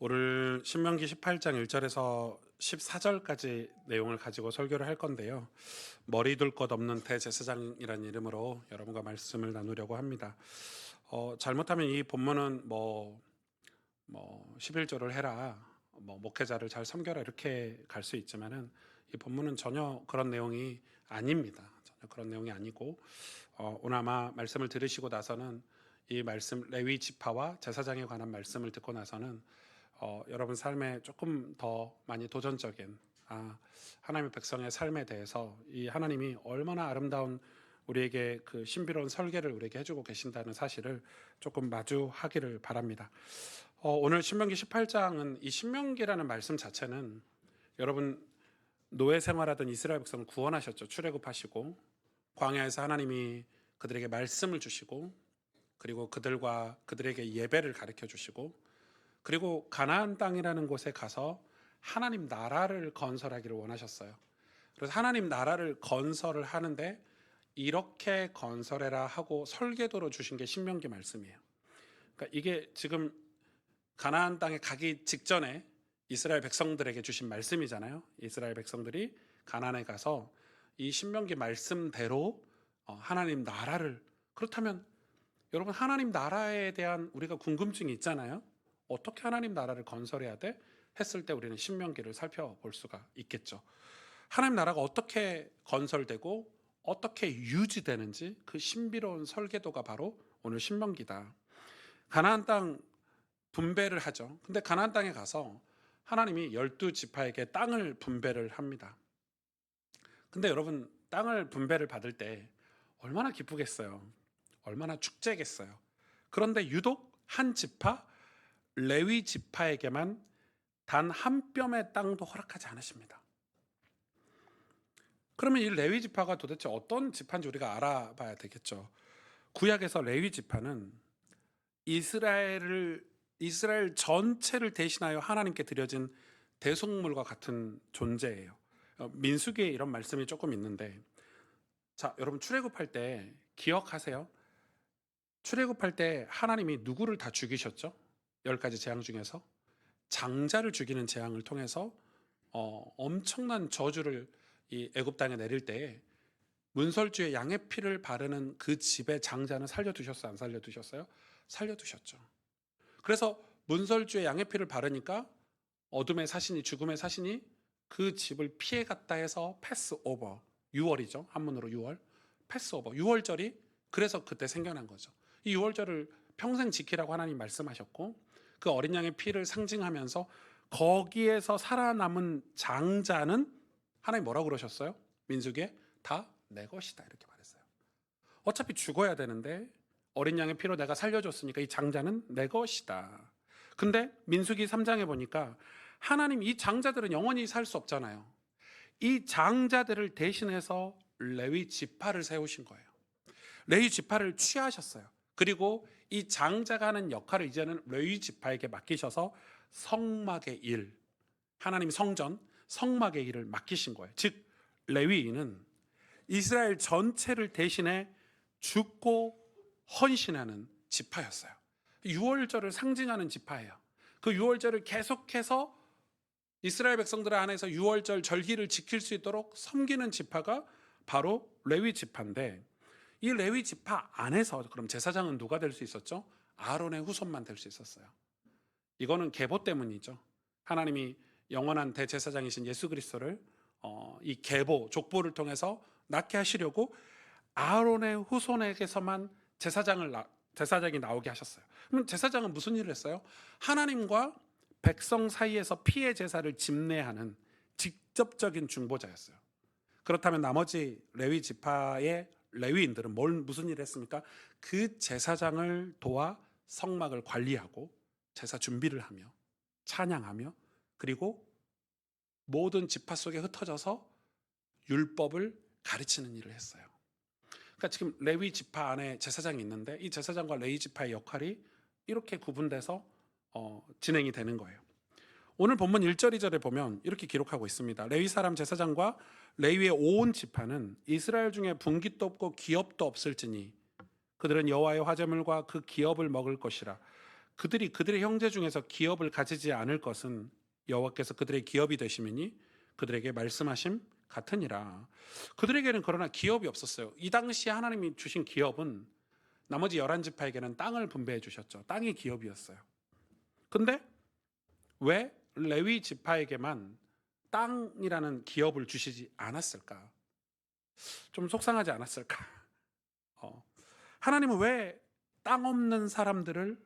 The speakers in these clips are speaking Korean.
오늘 신명기 18장 1절에서 14절까지 내용을 가지고 설교를 할 건데요. 머리 둘 것 없는 대제사장이라는 이름으로 여러분과 말씀을 나누려고 합니다. 잘못하면 이 본문은 11조를 해라, 목회자를 잘 섬겨라 이렇게 갈 수 있지만은 이 본문은 전혀 그런 내용이 아닙니다. 전혀 그런 내용이 아니고 오늘 아마 말씀을 들으시고 나서는 이 말씀 레위 지파와 제사장에 관한 말씀을 듣고 나서는 여러분 삶에 조금 더 많이 도전적인 하나님의 백성의 삶에 대해서 이 하나님이 얼마나 아름다운 우리에게 그 신비로운 설계를 우리에게 해주고 계신다는 사실을 조금 마주하기를 바랍니다. 오늘 신명기 18장은 이 신명기라는 말씀 자체는 여러분 노예 생활하던 이스라엘 백성을 구원하셨죠. 출애굽하시고 광야에서 하나님이 그들에게 말씀을 주시고 그리고 그들에게 예배를 가르쳐 주시고 그리고 가나안 땅이라는 곳에 가서 하나님 나라를 건설하기를 원하셨어요. 그래서 하나님 나라를 건설을 하는데 이렇게 건설해라 하고 설계도로 주신 게 신명기 말씀이에요. 그러니까 이게 지금 가나안 땅에 가기 직전에 이스라엘 백성들에게 주신 말씀이잖아요. 이스라엘 백성들이 가나안에 가서 이 신명기 말씀대로 하나님 나라를, 그렇다면 여러분 하나님 나라에 대한 우리가 궁금증이 있잖아요. 어떻게 하나님 나라를 건설해야 돼? 했을 때 우리는 신명기를 살펴볼 수가 있겠죠. 하나님 나라가 어떻게 건설되고 어떻게 유지되는지 그 신비로운 설계도가 바로 오늘 신명기다. 가나안 땅 분배를 하죠. 근데 가나안 땅에 가서 하나님이 12지파에게 땅을 분배를 합니다. 근데 여러분 땅을 분배를 받을 때 얼마나 기쁘겠어요. 얼마나 축제겠어요. 그런데 유독 한 지파 레위 지파에게만 단 한 뼘의 땅도 허락하지 않으십니다. 그러면 이 레위 지파가 도대체 어떤 지파인지 우리가 알아봐야 되겠죠. 구약에서 레위 지파는 이스라엘 전체를 대신하여 하나님께 드려진 대속물과 같은 존재예요. 민수기에 이런 말씀이 조금 있는데, 자, 여러분 출애굽할 때 기억하세요? 출애굽할 때 하나님이 누구를 다 죽이셨죠? 10가지 재앙 중에서 장자를 죽이는 재앙을 통해서 엄청난 저주를 이 애굽 땅에 내릴 때에 문설주에 양의 피를 바르는 그 집의 장자는 살려두셨어요? 안 살려두셨어요? 살려두셨죠. 그래서 문설주에 양의 피를 바르니까 어둠의 사신이, 죽음의 사신이 그 집을 피해갔다 해서 패스오버, 6월이죠. 한문으로 6월, 패스오버, 6월절이 그래서 그때 생겨난 거죠. 이 6월절을 평생 지키라고 하나님 말씀하셨고 그 어린 양의 피를 상징하면서 거기에서 살아남은 장자는 하나님 뭐라고 그러셨어요? 민수기에 다 내 것이다 이렇게 말했어요. 어차피 죽어야 되는데 어린 양의 피로 내가 살려줬으니까 이 장자는 내 것이다. 근데 민수기 3장에 보니까 하나님 이 장자들은 영원히 살 수 없잖아요. 이 장자들을 대신해서 레위 지파를 세우신 거예요. 레위 지파를 취하셨어요. 그리고 이 장자가 하는 역할을 이제는 레위 지파에게 맡기셔서 성막의 일, 하나님 성전, 성막의 일을 맡기신 거예요. 즉 레위인은 이스라엘 전체를 대신해 죽고 헌신하는 지파였어요. 6월절을 상징하는 지파예요. 그 6월절을 계속해서 이스라엘 백성들 안에서 6월절 절기를 지킬 수 있도록 섬기는 지파가 바로 레위 지파인데, 이 레위 지파 안에서 그럼 제사장은 누가 될 수 있었죠? 아론의 후손만 될 수 있었어요. 이거는 계보 때문이죠. 하나님이 영원한 대제사장이신 예수 그리스도를 이 계보, 족보를 통해서 낳게 하시려고 아론의 후손에게서만 제사장이 나오게 하셨어요. 그럼 제사장은 무슨 일을 했어요? 하나님과 백성 사이에서 피해 제사를 집례하는 직접적인 중보자였어요. 그렇다면 나머지 레위 지파의 레위인들은 무슨 일을 했습니까? 그 제사장을 도와 성막을 관리하고 제사 준비를 하며 찬양하며 그리고 모든 지파 속에 흩어져서 율법을 가르치는 일을 했어요. 그러니까 지금 레위 지파 안에 제사장이 있는데 이 제사장과 레위 지파의 역할이 이렇게 구분돼서 진행이 되는 거예요. 오늘 본문 1절 2절에 보면 이렇게 기록하고 있습니다. 레위 사람 제사장과 레위의 온 지파는 이스라엘 중에 분깃도 없고 기업도 없을지니 그들은 여호와의 화제물과 그 기업을 먹을 것이라. 그들이 그들의 형제 중에서 기업을 가지지 않을 것은 여호와께서 그들의 기업이 되심이니 그들에게 말씀하심 같으니라. 그들에게는 그러나 기업이 없었어요. 이 당시에 하나님이 주신 기업은 나머지 11지파에게는 땅을 분배해 주셨죠. 땅이 기업이었어요. 근데 왜 레위 지파에게만 땅이라는 기업을 주시지 않았을까? 좀 속상하지 않았을까? 하나님은 왜 땅 없는 사람들을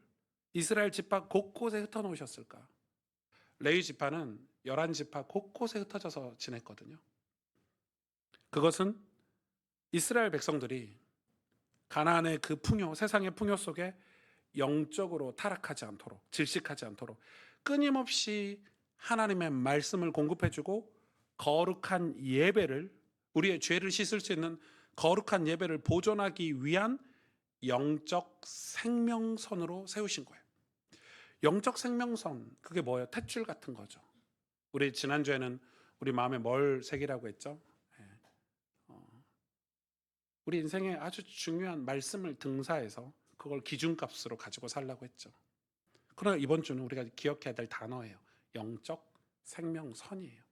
이스라엘 지파 곳곳에 흩어 놓으셨을까? 레위 지파는 11지파 곳곳에 흩어져서 지냈거든요. 그것은 이스라엘 백성들이 가나안의 그 풍요, 세상의 풍요 속에 영적으로 타락하지 않도록, 질식하지 않도록 끊임없이 하나님의 말씀을 공급해주고 거룩한 예배를, 우리의 죄를 씻을 수 있는 거룩한 예배를 보존하기 위한 영적 생명선으로 세우신 거예요. 영적 생명선, 그게 뭐예요? 탯줄 같은 거죠. 우리 지난주에는 우리 마음에 뭘 새기라고 했죠? 우리 인생에 아주 중요한 말씀을 등사해서 그걸 기준값으로 가지고 살라고 했죠. 그러나 이번 주는 우리가 기억해야 될 단어예요. 영적 생명선이에요.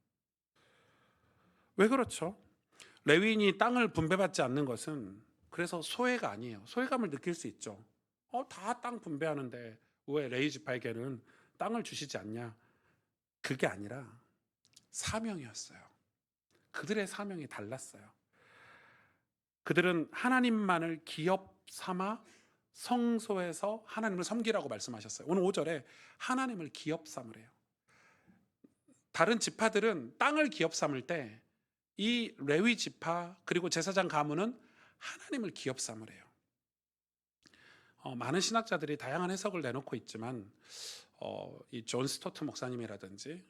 왜 그렇죠? 레위인이 땅을 분배받지 않는 것은 그래서 소외가 아니에요. 소외감을 느낄 수 있죠. 다 땅 분배하는데 왜 레위 지파에게는 땅을 주시지 않냐? 그게 아니라 사명이었어요. 그들의 사명이 달랐어요. 그들은 하나님만을 기업 삼아 성소에서 하나님을 섬기라고 말씀하셨어요. 오늘 5절에 하나님을 기업 삼으래요. 다른 지파들은 땅을 기업 삼을 때 이 레위 지파 그리고 제사장 가문은 하나님을 기업 삼으래요. 많은 신학자들이 다양한 해석을 내놓고 있지만 이 존 스토트 목사님이라든지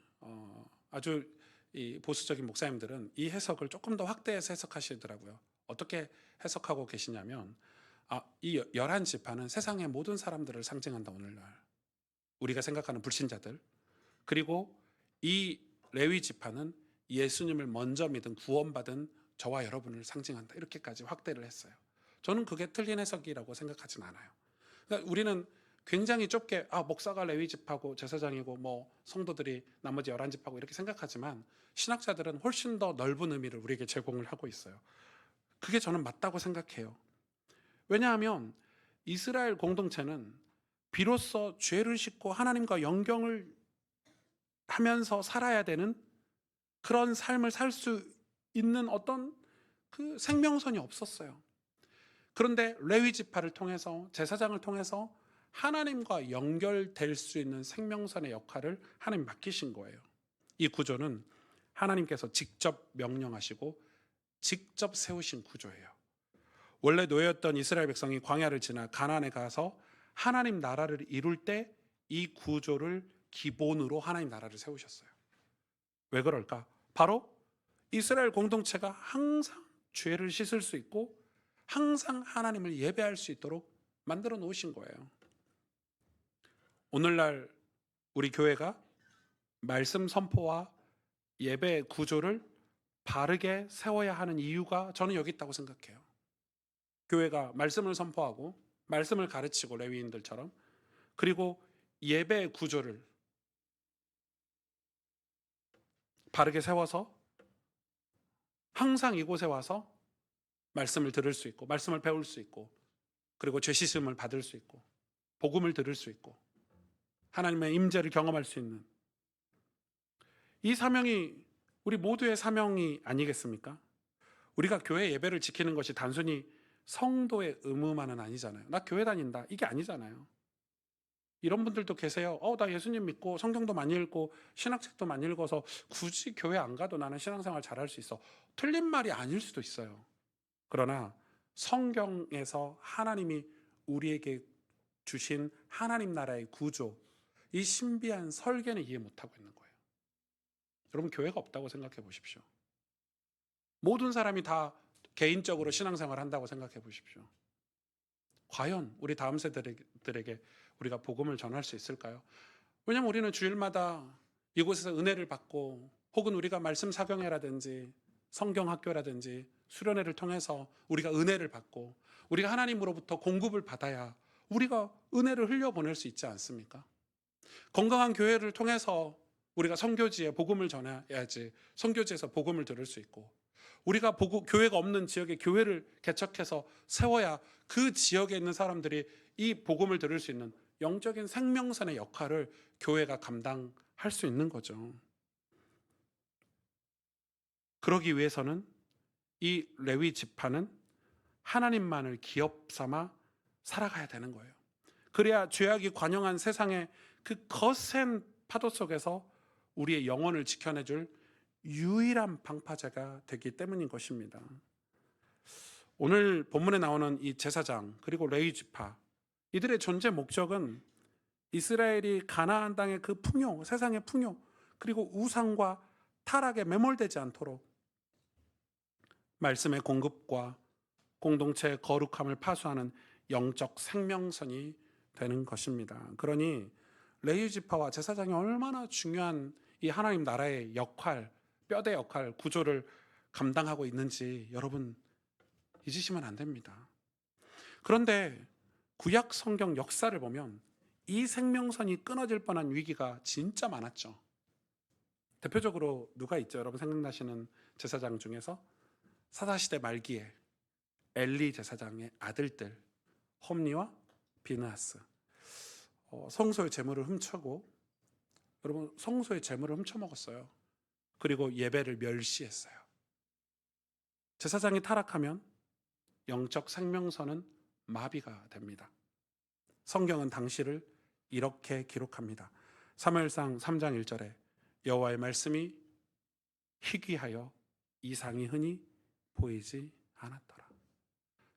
아주 이 보수적인 목사님들은 이 해석을 조금 더 확대해서 해석하시더라고요. 어떻게 해석하고 계시냐면 이 11지파는 세상의 모든 사람들을 상징한다. 오늘날 우리가 생각하는 불신자들, 그리고 이 레위 지파는 예수님을 먼저 믿은 구원받은 저와 여러분을 상징한다. 이렇게까지 확대를 했어요. 저는 그게 틀린 해석이라고 생각하진 않아요. 그러니까 우리는 굉장히 좁게 목사가 레위 지파고 제사장이고 뭐 성도들이 나머지 11지파고 이렇게 생각하지만 신학자들은 훨씬 더 넓은 의미를 우리에게 제공을 하고 있어요. 그게 저는 맞다고 생각해요. 왜냐하면 이스라엘 공동체는 비로소 죄를 짓고 하나님과 연경을 하면서 살아야 되는 그런 삶을 살 수 있는 어떤 그 생명선이 없었어요. 그런데 레위 지파를 통해서, 제사장을 통해서 하나님과 연결될 수 있는 생명선의 역할을 하나님 맡기신 거예요. 이 구조는 하나님께서 직접 명령하시고 직접 세우신 구조예요. 원래 노예였던 이스라엘 백성이 광야를 지나 가나안에 가서 하나님 나라를 이룰 때 이 구조를 기본으로 하나님 나라를 세우셨어요. 왜 그럴까? 바로 이스라엘 공동체가 항상 죄를 씻을 수 있고 항상 하나님을 예배할 수 있도록 만들어 놓으신 거예요. 오늘날 우리 교회가 말씀 선포와 예배 구조를 바르게 세워야 하는 이유가 저는 여기 있다고 생각해요. 교회가 말씀을 선포하고 말씀을 가르치고 레위인들처럼, 그리고 예배 구조를 바르게 세워서 항상 이곳에 와서 말씀을 들을 수 있고 말씀을 배울 수 있고 그리고 죄 씻음을 받을 수 있고 복음을 들을 수 있고 하나님의 임재를 경험할 수 있는 이 사명이 우리 모두의 사명이 아니겠습니까? 우리가 교회 예배를 지키는 것이 단순히 성도의 의무만은 아니잖아요. 나 교회 다닌다, 이게 아니잖아요. 이런 분들도 계세요. 나 예수님 믿고 성경도 많이 읽고 신학책도 많이 읽어서 굳이 교회 안 가도 나는 신앙생활 잘할 수 있어. 틀린 말이 아닐 수도 있어요. 그러나 성경에서 하나님이 우리에게 주신 하나님 나라의 구조, 이 신비한 설계는 이해 못하고 있는 거예요. 여러분, 교회가 없다고 생각해 보십시오. 모든 사람이 다 개인적으로 신앙생활 한다고 생각해 보십시오. 과연 우리 다음 세대들에게 우리가 복음을 전할 수 있을까요? 왜냐하면 우리는 주일마다 이곳에서 은혜를 받고 혹은 우리가 말씀 사경회라든지 성경학교라든지 수련회를 통해서 우리가 은혜를 받고 우리가 하나님으로부터 공급을 받아야 우리가 은혜를 흘려보낼 수 있지 않습니까? 건강한 교회를 통해서 우리가 선교지에 복음을 전해야지 선교지에서 복음을 들을 수 있고, 우리가 교회가 없는 지역에 교회를 개척해서 세워야 그 지역에 있는 사람들이 이 복음을 들을 수 있는 영적인 생명선의 역할을 교회가 감당할 수 있는 거죠. 그러기 위해서는 이 레위 지파는 하나님만을 기업 삼아 살아가야 되는 거예요. 그래야 죄악이 관영한 세상의 그 거센 파도 속에서 우리의 영혼을 지켜내줄 유일한 방파제가 되기 때문인 것입니다. 오늘 본문에 나오는 이 제사장 그리고 레위 지파, 이들의 존재 목적은 이스라엘이 가나안 땅의 그 풍요, 세상의 풍요, 그리고 우상과 타락에 매몰되지 않도록 말씀의 공급과 공동체의 거룩함을 파수하는 영적 생명선이 되는 것입니다. 그러니 레위 지파와 제사장이 얼마나 중요한 이 하나님 나라의 역할, 뼈대 역할, 구조를 감당하고 있는지 여러분 잊으시면 안 됩니다. 그런데 구약 성경 역사를 보면 이 생명선이 끊어질 뻔한 위기가 진짜 많았죠. 대표적으로 누가 있죠? 여러분 생각나시는 제사장 중에서 사사시대 말기에 엘리 제사장의 아들들 홈리와 비느하스, 성소의 재물을 훔쳐고, 여러분 성소의 재물을 훔쳐먹었어요. 그리고 예배를 멸시했어요. 제사장이 타락하면 영적 생명선은 마비가 됩니다. 성경은 당시를 이렇게 기록합니다. 사무엘상 3장 1절에 여호와의 말씀이 희귀하여 이상이 흔히 보이지 않았더라.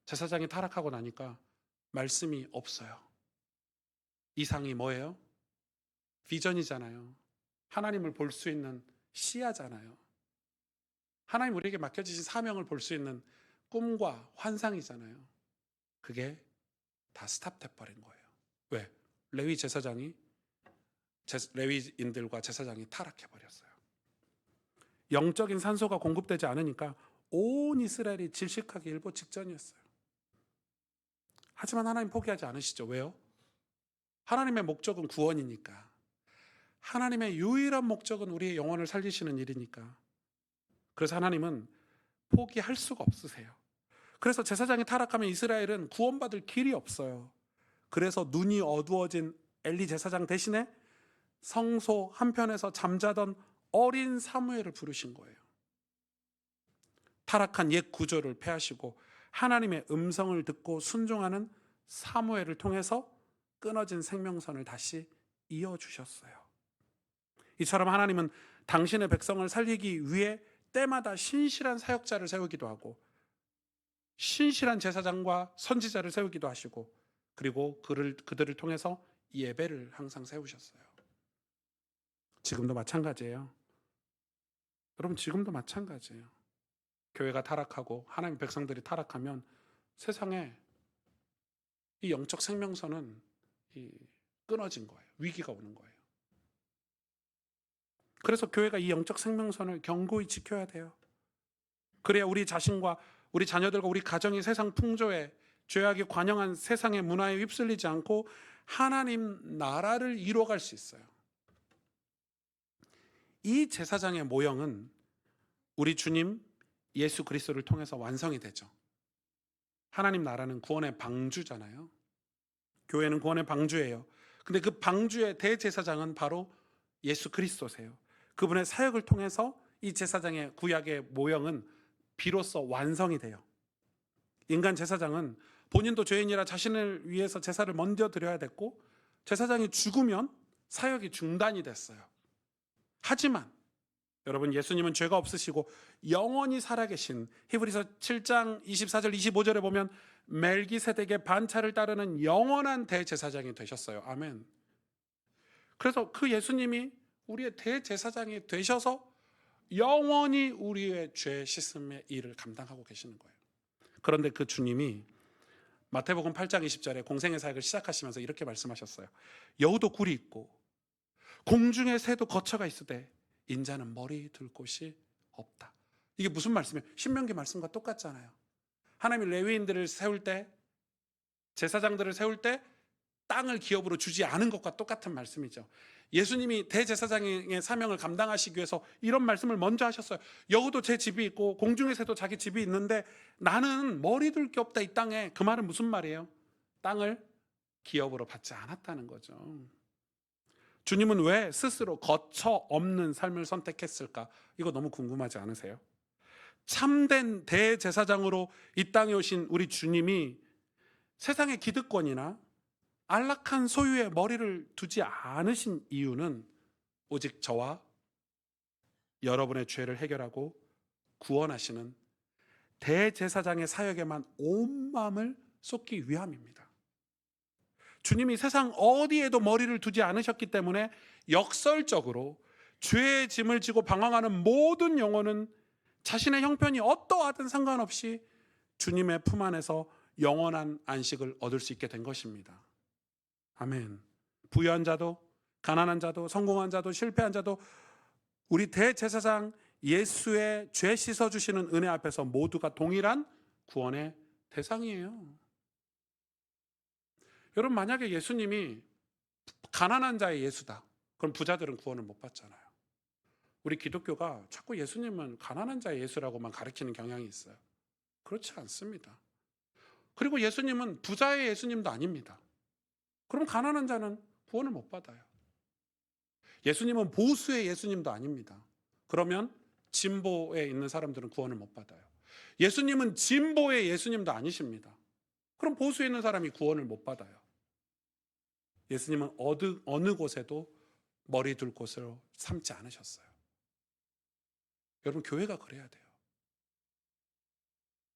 제사장이 타락하고 나니까 말씀이 없어요. 이상이 뭐예요? 비전이잖아요. 하나님을 볼 수 있는 시야잖아요. 하나님 우리에게 맡겨주신 사명을 볼 수 있는 꿈과 환상이잖아요. 그게 다 스탑돼 버린 거예요. 왜? 레위 제사장이 레위인들과 제사장이 타락해 버렸어요. 영적인 산소가 공급되지 않으니까 온 이스라엘이 질식하기 일보 직전이었어요. 하지만 하나님 포기하지 않으시죠. 왜요? 하나님의 목적은 구원이니까. 하나님의 유일한 목적은 우리의 영혼을 살리시는 일이니까. 그래서 하나님은 포기할 수가 없으세요. 그래서 제사장이 타락하면 이스라엘은 구원받을 길이 없어요. 그래서 눈이 어두워진 엘리 제사장 대신에 성소 한편에서 잠자던 어린 사무엘을 부르신 거예요. 타락한 옛 구조를 폐하시고 하나님의 음성을 듣고 순종하는 사무엘을 통해서 끊어진 생명선을 다시 이어주셨어요. 이처럼 하나님은 당신의 백성을 살리기 위해 때마다 신실한 사역자를 세우기도 하고 신실한 제사장과 선지자를 세우기도 하시고, 그리고 그들을 통해서 예배를 항상 세우셨어요. 지금도 마찬가지예요. 여러분 지금도 마찬가지예요. 교회가 타락하고 하나님 백성들이 타락하면 세상에 이 영적 생명선은 끊어진 거예요. 위기가 오는 거예요. 그래서 교회가 이 영적 생명선을 견고히 지켜야 돼요. 그래야 우리 자신과 우리 자녀들과 우리 가정이 세상 풍조에 죄악이 관영한 세상의 문화에 휩쓸리지 않고 하나님 나라를 이루어갈 수 있어요. 이 제사장의 모형은 우리 주님 예수 그리스도를 통해서 완성이 되죠. 하나님 나라는 구원의 방주잖아요. 교회는 구원의 방주예요. 근데 그 방주의 대제사장은 바로 예수 그리스도세요. 그분의 사역을 통해서 이 제사장의 구약의 모형은 비로소 완성이 돼요. 인간 제사장은 본인도 죄인이라 자신을 위해서 제사를 먼저 드려야 됐고, 제사장이 죽으면 사역이 중단이 됐어요. 하지만 여러분 예수님은 죄가 없으시고 영원히 살아계신 히브리서 7장 24절 25절에 보면 멜기세덱의 반차를 따르는 영원한 대제사장이 되셨어요. 아멘. 그래서 그 예수님이 우리의 대제사장이 되셔서 영원히 우리의 죄 씻음의 일을 감당하고 계시는 거예요. 그런데 그 주님이 마태복음 8장 20절에 공생의 사역을 시작하시면서 이렇게 말씀하셨어요. 여우도 굴이 있고 공중의 새도 거처가 있으되 인자는 머리 둘 곳이 없다. 이게 무슨 말씀이에요? 신명기 말씀과 똑같잖아요. 하나님이 레위인들을 세울 때, 제사장들을 세울 때 땅을 기업으로 주지 않은 것과 똑같은 말씀이죠. 예수님이 대제사장의 사명을 감당하시기 위해서 이런 말씀을 먼저 하셨어요. 여우도 제 집이 있고 공중의 새도 자기 집이 있는데 나는 머리 둘 게 없다 이 땅에. 그 말은 무슨 말이에요? 땅을 기업으로 받지 않았다는 거죠. 주님은 왜 스스로 거처 없는 삶을 선택했을까? 이거 너무 궁금하지 않으세요? 참된 대제사장으로 이 땅에 오신 우리 주님이 세상의 기득권이나 안락한 소유의 머리를 두지 않으신 이유는 오직 저와 여러분의 죄를 해결하고 구원하시는 대제사장의 사역에만 온 마음을 쏟기 위함입니다. 주님이 세상 어디에도 머리를 두지 않으셨기 때문에 역설적으로 죄의 짐을 지고 방황하는 모든 영혼은 자신의 형편이 어떠하든 상관없이 주님의 품 안에서 영원한 안식을 얻을 수 있게 된 것입니다. 아멘. 부유한 자도 가난한 자도 성공한 자도 실패한 자도 우리 대제사장 예수의 죄 씻어주시는 은혜 앞에서 모두가 동일한 구원의 대상이에요. 여러분, 만약에 예수님이 가난한 자의 예수다, 그럼 부자들은 구원을 못 받잖아요. 우리 기독교가 자꾸 예수님은 가난한 자의 예수라고만 가르치는 경향이 있어요. 그렇지 않습니다. 그리고 예수님은 부자의 예수님도 아닙니다. 그럼 가난한 자는 구원을 못 받아요. 예수님은 보수의 예수님도 아닙니다. 그러면 진보에 있는 사람들은 구원을 못 받아요. 예수님은 진보의 예수님도 아니십니다. 그럼 보수에 있는 사람이 구원을 못 받아요. 예수님은 어느 곳에도 머리 둘 곳으로 삼지 않으셨어요. 여러분, 교회가 그래야 돼요.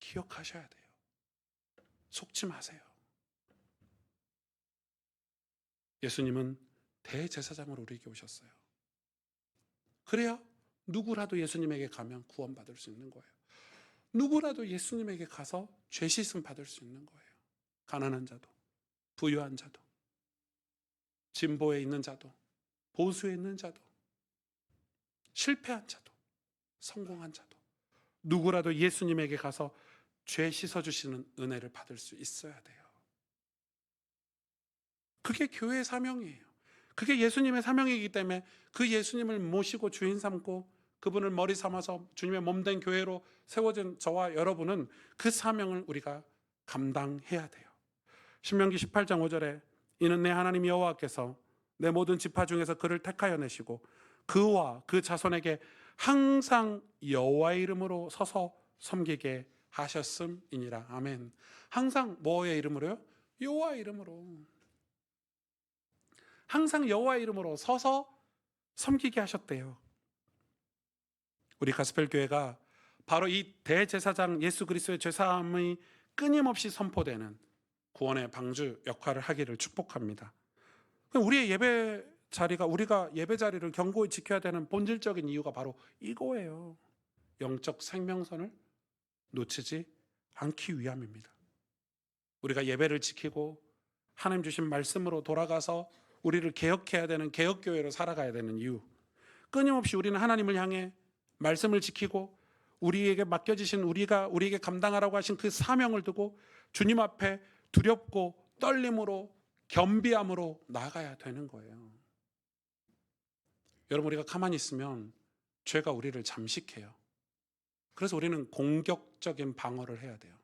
기억하셔야 돼요. 속지 마세요. 예수님은 대제사장으로 우리에게 오셨어요. 그래야 누구라도 예수님에게 가면 구원받을 수 있는 거예요. 누구라도 예수님에게 가서 죄 씻음 받을 수 있는 거예요. 가난한 자도, 부유한 자도, 진보에 있는 자도, 보수에 있는 자도, 실패한 자도, 성공한 자도, 누구라도 예수님에게 가서 죄 씻어주시는 은혜를 받을 수 있어야 돼요. 그게 교회의 사명이에요. 그게 예수님의 사명이기 때문에 그 예수님을 모시고 주인 삼고 그분을 머리 삼아서 주님의 몸된 교회로 세워진 저와 여러분은 그 사명을 우리가 감당해야 돼요. 신명기 18장 5절에 이는 내 하나님 여호와께서 내 모든 지파 중에서 그를 택하여 내시고 그와 그 자손에게 항상 여호와의 이름으로 서서 섬기게 하셨음이니라. 아멘. 항상 뭐의 이름으로요? 여호와의 이름으로. 항상 여호와의 이름으로 서서 섬기게 하셨대요. 우리 가스펠 교회가 바로 이 대제사장 예수 그리스도의 죄사함이 끊임없이 선포되는 구원의 방주 역할을 하기를 축복합니다. 우리의 예배 자리가, 우리가 예배 자리를 견고히 지켜야 되는 본질적인 이유가 바로 이거예요. 영적 생명선을 놓치지 않기 위함입니다. 우리가 예배를 지키고 하나님 주신 말씀으로 돌아가서 우리를 개혁해야 되는 개혁교회로 살아가야 되는 이유, 끊임없이 우리는 하나님을 향해 말씀을 지키고 우리에게 맡겨지신 우리에게 감당하라고 하신 그 사명을 두고 주님 앞에 두렵고 떨림으로 겸비함으로 나아가야 되는 거예요. 여러분, 우리가 가만히 있으면 죄가 우리를 잠식해요. 그래서 우리는 공격적인 방어를 해야 돼요.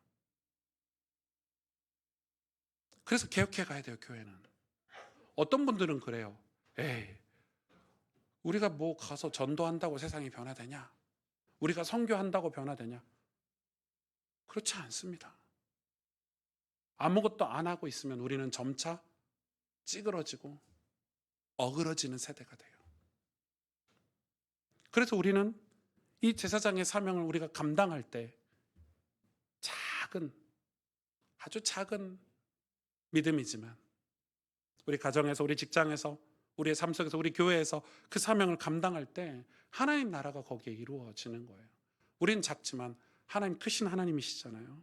그래서 개혁해 가야 돼요, 교회는. 어떤 분들은 그래요. 에이, 우리가 뭐 가서 전도한다고 세상이 변화되냐? 우리가 선교한다고 변화되냐? 그렇지 않습니다. 아무것도 안 하고 있으면 우리는 점차 찌그러지고 어그러지는 세대가 돼요. 그래서 우리는 이 제사장의 사명을 우리가 감당할 때 아주 작은 믿음이지만 우리 가정에서, 우리 직장에서, 우리의 삶 속에서, 우리 교회에서 그 사명을 감당할 때 하나님 나라가 거기에 이루어지는 거예요. 우리는 작지만 하나님 크신 하나님이시잖아요.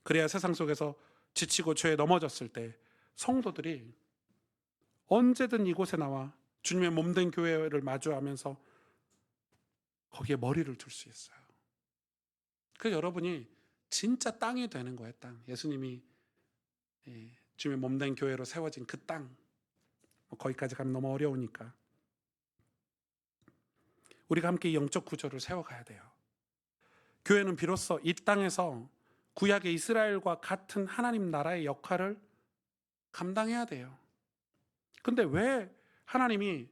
그래야 세상 속에서 지치고 죄에 넘어졌을 때 성도들이 언제든 이곳에 나와 주님의 몸된 교회를 마주하면서 거기에 머리를 둘 수 있어요. 그래서 여러분이 진짜 땅이 되는 거예요. 땅. 예수님이 주님의 몸된 교회로 세워진 그 땅, 거기까지 가면 너무 어려우니까 우리가 함께 영적 구조를 세워가야 돼요. 교회는 비로소 이 땅에서 구약의 이스라엘과 같은 하나님 나라의 역할을 감당해야 돼요. 근데 왜 하나님이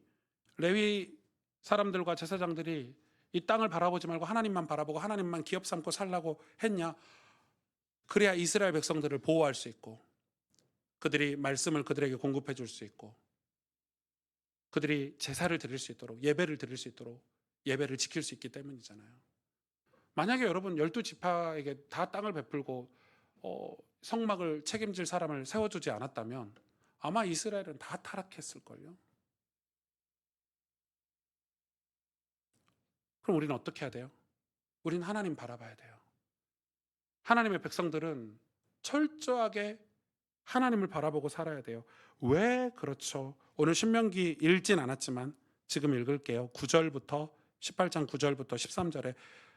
레위 사람들과 제사장들이 이 땅을 바라보지 말고 하나님만 바라보고 하나님만 기업 삼고 살라고 했냐? 그래야 이스라엘 백성들을 보호할 수 있고 그들이 말씀을 그들에게 공급해 줄 수 있고 그들이 제사를 드릴 수 있도록 예배를 드릴 수 있도록 예배를 지킬 수 있기 때문이잖아요. 만약에 여러분 12지파에게 다 땅을 베풀고 성막을 책임질 사람을 세워주지 않았다면 아마 이스라엘은 다 타락했을걸요. 그럼 우리는 어떻게 해야 돼요? 우리는 하나님 바라봐야 돼요. 하나님의 백성들은 철저하게 하나님을 바라보고 살아야 돼요. 왜 그렇죠? 오늘 신명기 읽진 않았지만 지금 읽을게요. 9절부터 18장 9절부터 13절에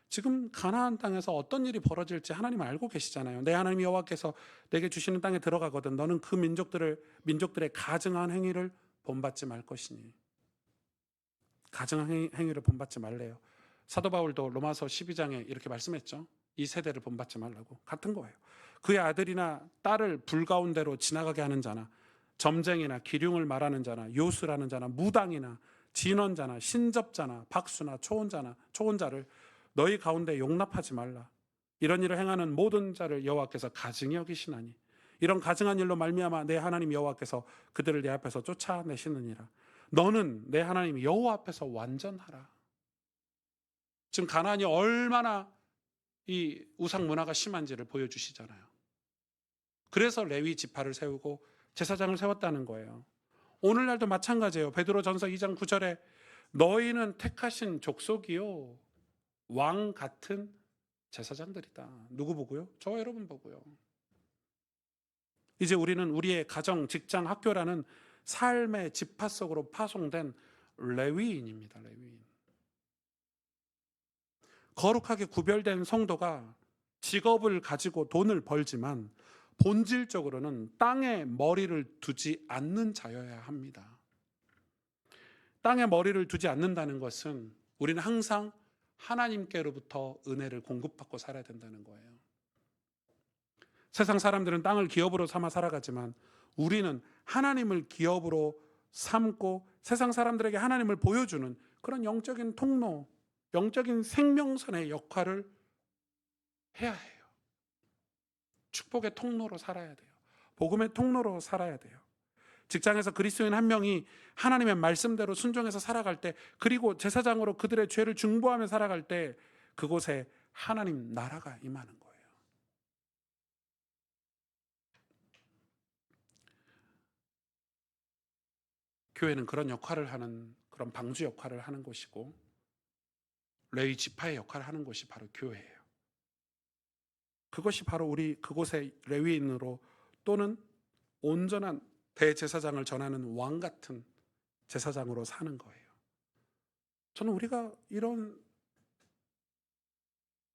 지금 가나안 땅에서 어떤 일이 벌어질지 하나님 알고 계시잖아요. 내 하나님 여호와께서 내게 주시는 땅에 들어가거든 너는 그 민족들의 가증한 행위를 본받지 말 것이니. 가증한 행위를 본받지 말래요. 사도 바울도 로마서 12장에 이렇게 말씀했죠. 이 세대를 본받지 말라고. 같은 거예요. 그의 아들이나 딸을 불 가운데로 지나가게 하는 자나 점쟁이나 기륭을 말하는 자나 요술하는 자나 무당이나 진언자나 신접자나 박수나 초혼자를 너희 가운데 용납하지 말라. 이런 일을 행하는 모든 자를 여호와께서 가증히 여기시나니 이런 가증한 일로 말미암아 내 하나님 여호와께서 그들을 내 앞에서 쫓아내시느니라. 너는 내 하나님 여호와 앞에서 완전하라. 지금 가나안이 얼마나 이 우상 문화가 심한지를 보여주시잖아요. 그래서 레위 지파를 세우고 제사장을 세웠다는 거예요. 오늘날도 마찬가지예요. 베드로전서 2장 9절에 너희는 택하신 족속이요 왕 같은 제사장들이다. 누구 보고요? 저 여러분 보고요. 이제 우리는 우리의 가정, 직장, 학교라는 삶의 지파 속으로 파송된 레위인입니다. 레위인. 거룩하게 구별된 성도가 직업을 가지고 돈을 벌지만 본질적으로는 땅에 머리를 두지 않는 자여야 합니다. 땅에 머리를 두지 않는다는 것은 우리는 항상 하나님께로부터 은혜를 공급받고 살아야 된다는 거예요. 세상 사람들은 땅을 기업으로 삼아 살아가지만 우리는 하나님을 기업으로 삼고 세상 사람들에게 하나님을 보여주는 그런 영적인 통로, 영적인 생명선의 역할을 해야 해요. 축복의 통로로 살아야 돼요. 복음의 통로로 살아야 돼요. 직장에서 그리스도인 한 명이 하나님의 말씀대로 순종해서 살아갈 때, 그리고 제사장으로 그들의 죄를 중보하며 살아갈 때 그곳에 하나님 나라가 임하는 거예요. 교회는 그런 역할을 하는, 그런 방주 역할을 하는 곳이고 레위 지파의 역할을 하는 곳이 바로 교회예요. 그것이 바로 우리 그곳의 레위인으로 또는 온전한 대제사장을 전하는 왕 같은 제사장으로 사는 거예요. 저는 우리가 이런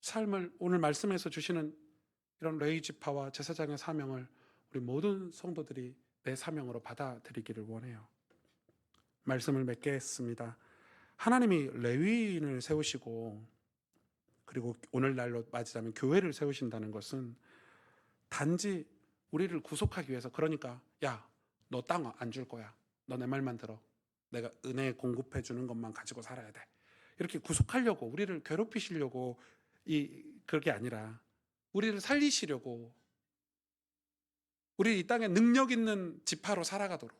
삶을 오늘 말씀에서 주시는 이런 레위 지파와 제사장의 사명을 우리 모든 성도들이 내 사명으로 받아들이기를 원해요. 말씀을 맺겠습니다. 하나님이 레위인을 세우시고 그리고 오늘날로 맞이하면 교회를 세우신다는 것은 단지 우리를 구속하기 위해서, 그러니까 야, 너 땅 안 줄 거야. 너 내 말만 들어. 내가 은혜 공급해 주는 것만 가지고 살아야 돼. 이렇게 구속하려고, 우리를 괴롭히시려고 그게 아니라 우리를 살리시려고, 우리 이 땅에 능력 있는 지파로 살아가도록,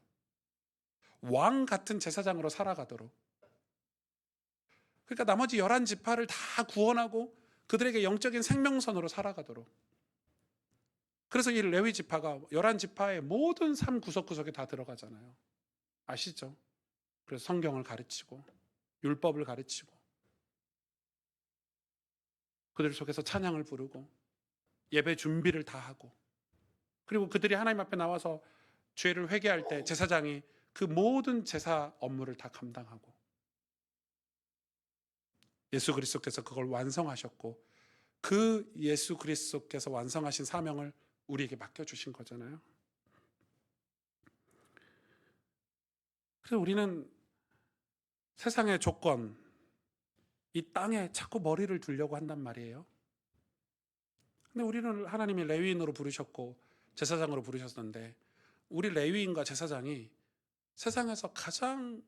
왕 같은 제사장으로 살아가도록, 그러니까 나머지 11지파를 다 구원하고 그들에게 영적인 생명선으로 살아가도록. 그래서 이 레위 지파가 11지파의 모든 삶 구석구석에 다 들어가잖아요. 아시죠? 그래서 성경을 가르치고 율법을 가르치고 그들 속에서 찬양을 부르고 예배 준비를 다 하고, 그리고 그들이 하나님 앞에 나와서 죄를 회개할 때 제사장이 그 모든 제사 업무를 다 감당하고, 예수 그리스도께서 그걸 완성하셨고 그 예수 그리스도께서 완성하신 사명을 우리에게 맡겨주신 거잖아요. 그래서 우리는 세상의 조건, 이 땅에 자꾸 머리를 두려고 한단 말이에요. 근데 우리는 하나님이 레위인으로 부르셨고 제사장으로 부르셨는데, 우리 레위인과 제사장이 세상에서 가장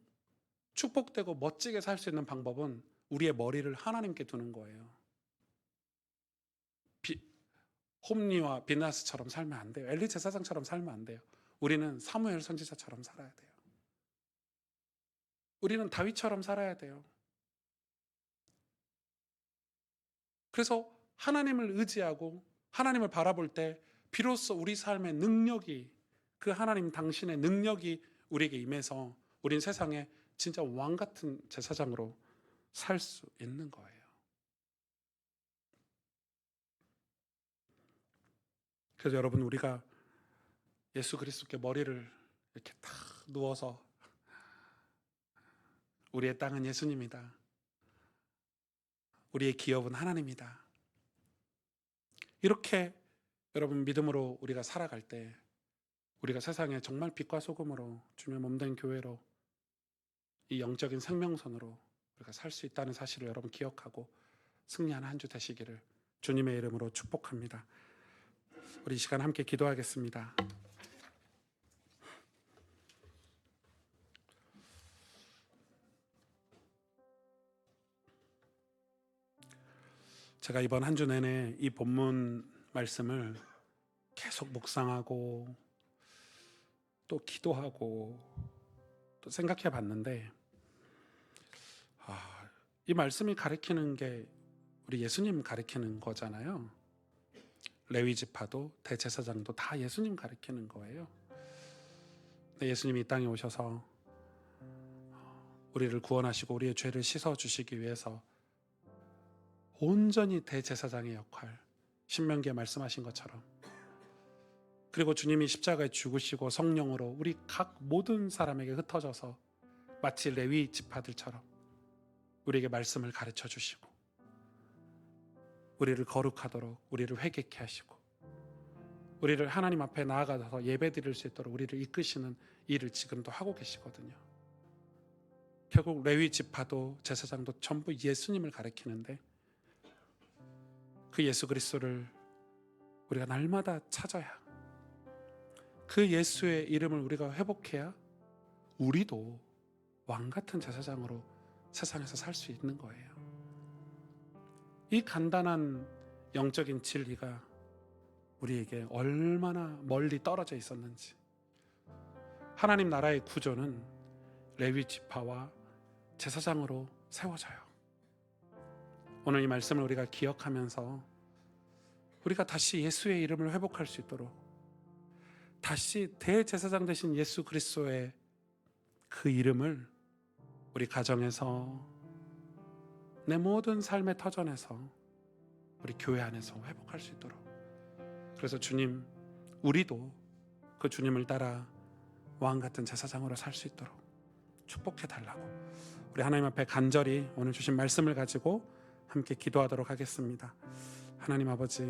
축복되고 멋지게 살 수 있는 방법은 우리의 머리를 하나님께 두는 거예요. 홈리와 비나스처럼 살면 안 돼요. 엘리 제사장처럼 살면 안 돼요. 우리는 사무엘 선지자처럼 살아야 돼요. 우리는 다윗처럼 살아야 돼요. 그래서 하나님을 의지하고 하나님을 바라볼 때 비로소 우리 삶의 능력이, 그 하나님 당신의 능력이 우리에게 임해서 우린 세상에 진짜 왕 같은 제사장으로 살 수 있는 거예요. 그래서 여러분, 우리가 예수 그리스도께 머리를 이렇게 탁 누워서 우리의 땅은 예수님이다, 우리의 기업은 하나님이다, 이렇게 여러분 믿음으로 우리가 살아갈 때 우리가 세상에 정말 빛과 소금으로 주님의 몸된 교회로 이 영적인 생명선으로 우리가 살 수 있다는 사실을 여러분 기억하고 승리하는 한 주 되시기를 주님의 이름으로 축복합니다. 우리 이 시간 함께 기도하겠습니다. 제가 이번 한 주 내내 이 본문 말씀을 계속 묵상하고 또 기도하고 또 생각해 봤는데, 이 말씀이 가리키는 게 우리 예수님 가리키는 거잖아요. 레위 지파도 대제사장도 다 예수님 가리키는 거예요. 근데 예수님이 이 땅에 오셔서 우리를 구원하시고 우리의 죄를 씻어주시기 위해서 온전히 대제사장의 역할, 신명기에 말씀하신 것처럼, 그리고 주님이 십자가에 죽으시고 성령으로 우리 각 모든 사람에게 흩어져서 마치 레위 지파들처럼 우리에게 말씀을 가르쳐 주시고 우리를 거룩하도록 우리를 회개케 하시고 우리를 하나님 앞에 나아가서 예배드릴 수 있도록 우리를 이끄시는 일을 지금도 하고 계시거든요. 결국 레위 지파도 제사장도 전부 예수님을 가리키는데, 그 예수 그리스도를 우리가 날마다 찾아야, 그 예수의 이름을 우리가 회복해야 우리도 왕 같은 제사장으로 세상에서 살 수 있는 거예요. 이 간단한 영적인 진리가 우리에게 얼마나 멀리 떨어져 있었는지. 하나님 나라의 구조는 레위 지파와 제사장으로 세워져요. 오늘 이 말씀을 우리가 기억하면서 우리가 다시 예수의 이름을 회복할 수 있도록, 다시 대제사장 되신 예수 그리스도의 그 이름을 우리 가정에서, 내 모든 삶의 터전에서, 우리 교회 안에서 회복할 수 있도록, 그래서 주님, 우리도 그 주님을 따라 왕 같은 제사장으로 살 수 있도록 축복해 달라고 우리 하나님 앞에 간절히 오늘 주신 말씀을 가지고 함께 기도하도록 하겠습니다. 하나님 아버지,